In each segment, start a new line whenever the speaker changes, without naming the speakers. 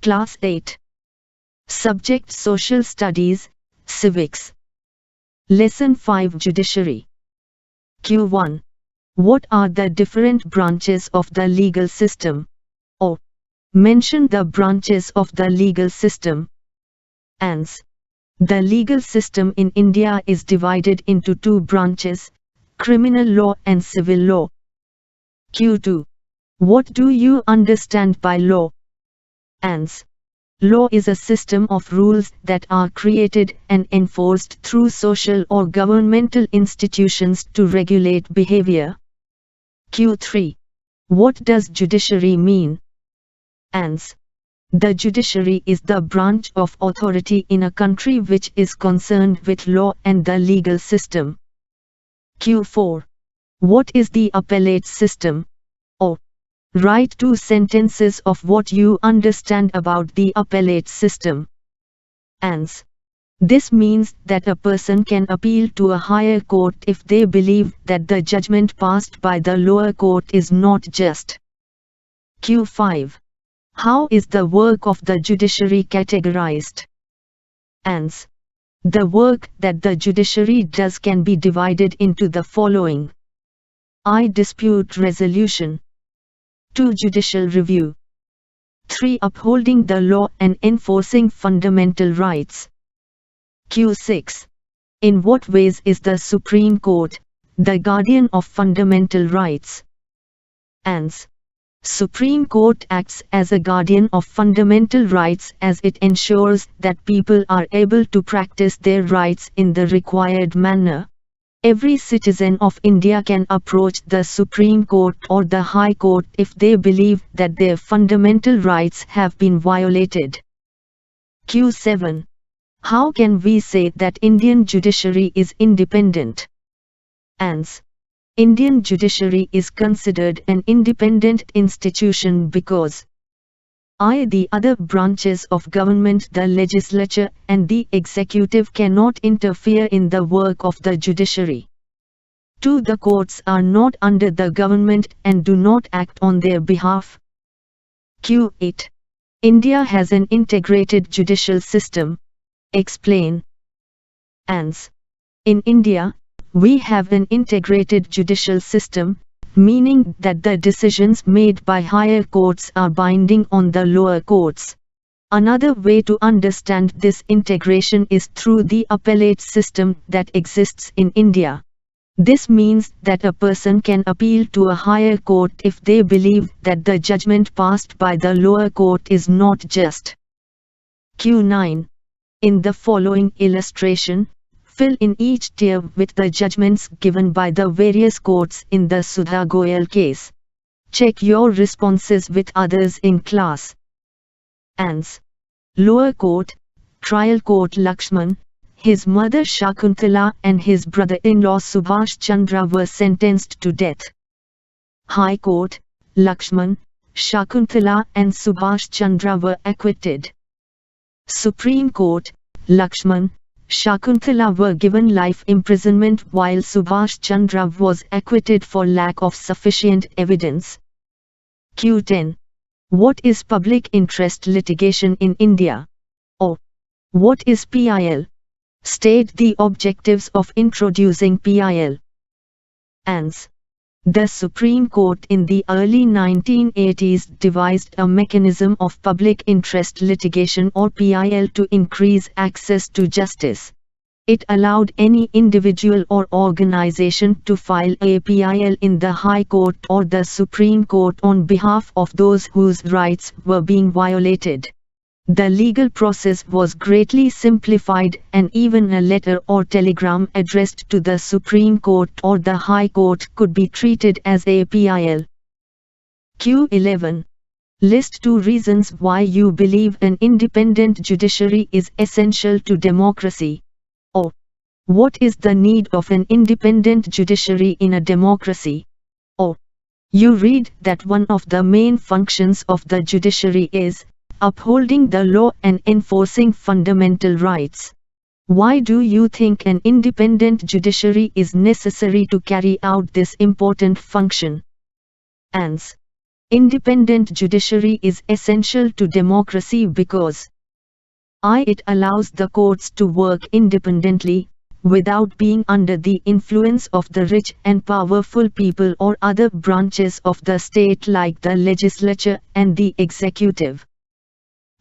Class 8. Subject Social Studies, Civics. Lesson 5 Judiciary. Q1. What are the different branches of the legal system? Or, mention the branches of the legal system. Ans. The legal system in India is divided into two branches, criminal law and civil law. Q2. What do you understand by law? Ans. Law is a system of rules that are created and enforced through social or governmental institutions to regulate behavior. Q3. What does judiciary mean? Ans. The judiciary is the branch of authority in a country which is concerned with law and the legal system. Q4. What is the appellate system? Or, write 2 sentences of what you understand about the appellate system. Ans. This means that a person can appeal to a higher court if they believe that the judgment passed by the lower court is not just. Q5. How is the work of the judiciary categorized? Ans. The work that the judiciary does can be divided into the following. I. Dispute resolution. 2. Judicial review. 3. Upholding the law and enforcing fundamental rights. Q6. In what ways is the Supreme Court the guardian of fundamental rights? Ans. Supreme Court acts as a guardian of fundamental rights as it ensures that people are able to practice their rights in the required manner. Every citizen of India can approach the Supreme Court or the High Court if they believe that their fundamental rights have been violated. Q7. How can we say that Indian judiciary is independent? Ans. Indian judiciary is considered an independent institution because the other branches of government, the legislature and the executive, cannot interfere in the work of the judiciary. 2. The courts are not under the government and do not act on their behalf. Q8. India has an integrated judicial system. Explain. Ans. In India, we have an integrated judicial system, meaning that the decisions made by higher courts are binding on the lower courts. Another way to understand this integration is through the appellate system that exists in India. This means that a person can appeal to a higher court if they believe that the judgment passed by the lower court is not just. Q9. In the following illustration, fill in each tier with the judgments given by the various courts in the Sudha Goyal case. Check your responses with others in class. Ans. Lower court, trial court Lakshman, his mother Shakuntala and his brother-in-law Subhash Chandra were sentenced to death. High court, Lakshman, Shakuntala and Subhash Chandra were acquitted. Supreme Court, Lakshman, Shakuntala were given life imprisonment while Subhash Chandra was acquitted for lack of sufficient evidence. Q10. What is public interest litigation in India? Or, what is PIL? State the objectives of introducing PIL. Ans. The Supreme Court in the early 1980s devised a mechanism of public interest litigation or PIL to increase access to justice. It allowed any individual or organization to file a PIL in the High Court or the Supreme Court on behalf of those whose rights were being violated. The legal process was greatly simplified and even a letter or telegram addressed to the Supreme Court or the High Court could be treated as a PIL. Q11. List 2 reasons why you believe an independent judiciary is essential to democracy. Or, what is the need of an independent judiciary in a democracy? Or, you read that one of the main functions of the judiciary is upholding the law and enforcing fundamental rights. Why do you think an independent judiciary is necessary to carry out this important function? Ans. Independent judiciary is essential to democracy because it allows the courts to work independently, without being under the influence of the rich and powerful people or other branches of the state like the legislature and the executive.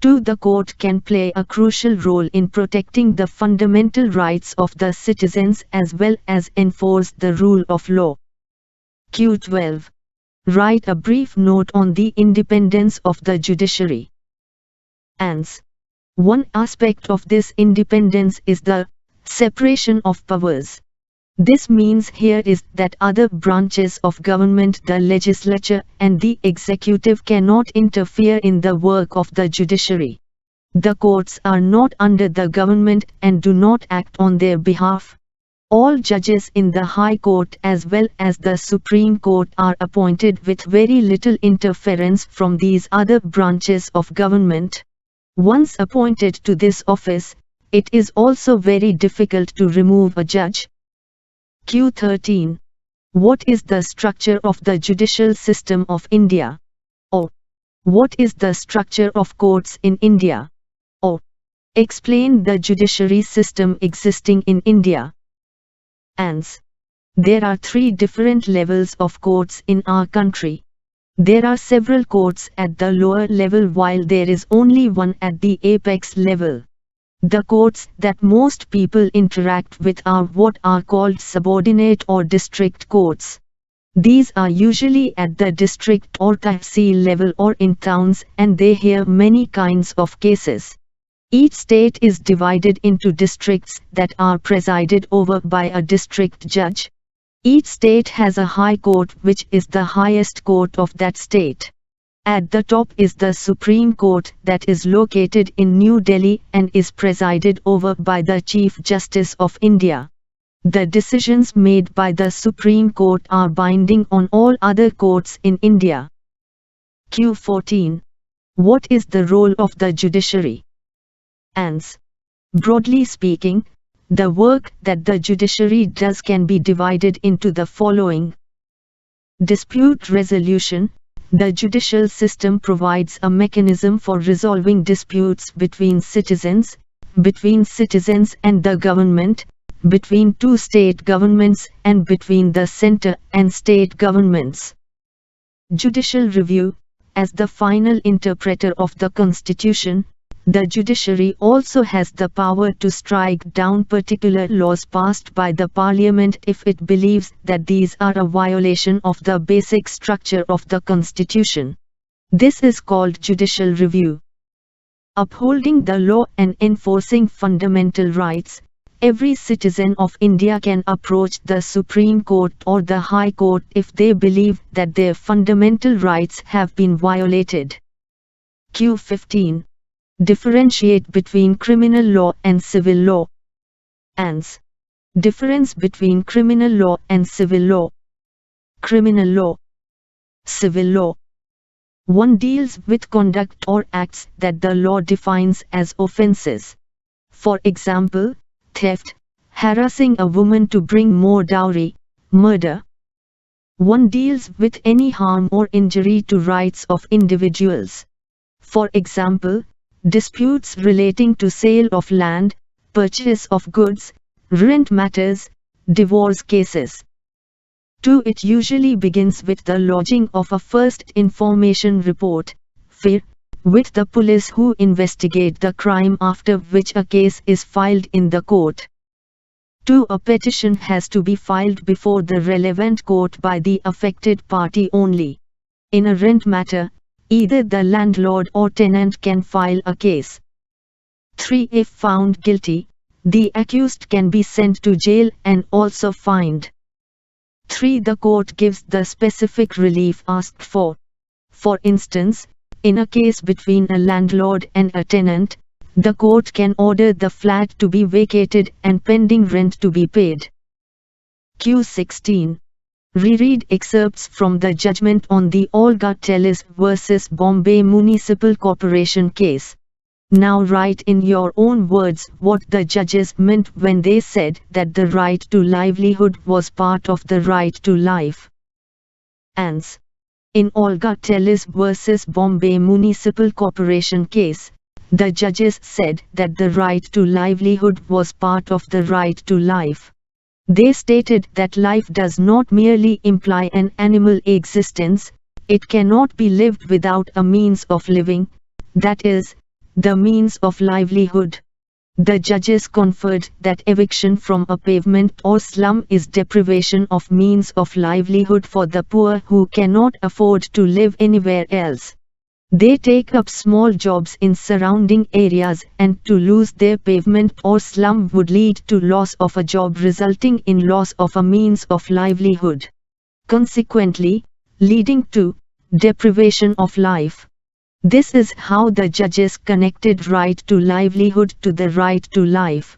2. The court can play a crucial role in protecting the fundamental rights of the citizens as well as enforce the rule of law. Q12. Write a brief note on the independence of the judiciary. Ans. One aspect of this independence is the separation of powers. This means here is that other branches of government, the legislature and the executive, cannot interfere in the work of the judiciary. The courts are not under the government and do not act on their behalf. All judges in the High Court as well as the Supreme Court are appointed with very little interference from these other branches of government. Once appointed to this office, it is also very difficult to remove a judge. Q13. What is the structure of the judicial system of India? Or, what is the structure of courts in India? Or, explain the judiciary system existing in India. Ans. There are 3 different levels of courts in our country. There are several courts at the lower level while there is only one at the apex level. The courts that most people interact with are what are called subordinate or district courts. These are usually at the district or tahsil level or in towns, and they hear many kinds of cases. Each state is divided into districts that are presided over by a district judge. Each state has a high court which is the highest court of that state. At the top is the Supreme Court that is located in New Delhi and is presided over by the Chief Justice of India. The decisions made by the Supreme Court are binding on all other courts in India. Q14. What is the role of the judiciary? Ans. Broadly speaking, the work that the judiciary does can be divided into the following. Dispute resolution. The judicial system provides a mechanism for resolving disputes between citizens and the government, between 2 state governments and between the center and state governments. Judicial review. As the final interpreter of the Constitution, the judiciary also has the power to strike down particular laws passed by the Parliament if it believes that these are a violation of the basic structure of the Constitution. This is called judicial review. Upholding the law and enforcing fundamental rights. Every citizen of India can approach the Supreme Court or the High Court if they believe that their fundamental rights have been violated. Q15. Differentiate between criminal law and civil law. Ans. Difference between criminal law and civil law. Criminal law. Civil law. One deals with conduct or acts that the law defines as offenses. For example, theft, harassing a woman to bring more dowry, murder. One deals with any harm or injury to rights of individuals. For example, disputes relating to sale of land, purchase of goods, rent matters, divorce cases. 2. It usually begins with the lodging of a first information report, FIR, with the police who investigate the crime, after which a case is filed in the court. 2. A petition has to be filed before the relevant court by the affected party only. In a rent matter, either the landlord or tenant can file a case. 3. If found guilty, the accused can be sent to jail and also fined. 3. The court gives the specific relief asked for. For instance, in a case between a landlord and a tenant, the court can order the flat to be vacated and pending rent to be paid. Q16. Reread excerpts from the judgment on the Olga Tellis vs. Bombay Municipal Corporation case. Now write in your own words what the judges meant when they said that the right to livelihood was part of the right to life. Ans. In Olga Tellis vs. Bombay Municipal Corporation case, the judges said that the right to livelihood was part of the right to life. They stated that life does not merely imply an animal existence, it cannot be lived without a means of living, that is, the means of livelihood. The judges conferred that eviction from a pavement or slum is deprivation of means of livelihood for the poor who cannot afford to live anywhere else. They take up small jobs in surrounding areas, and to lose their pavement or slum would lead to loss of a job, resulting in loss of a means of livelihood. Consequently, leading to deprivation of life. This is how the judges connected right to livelihood to the right to life.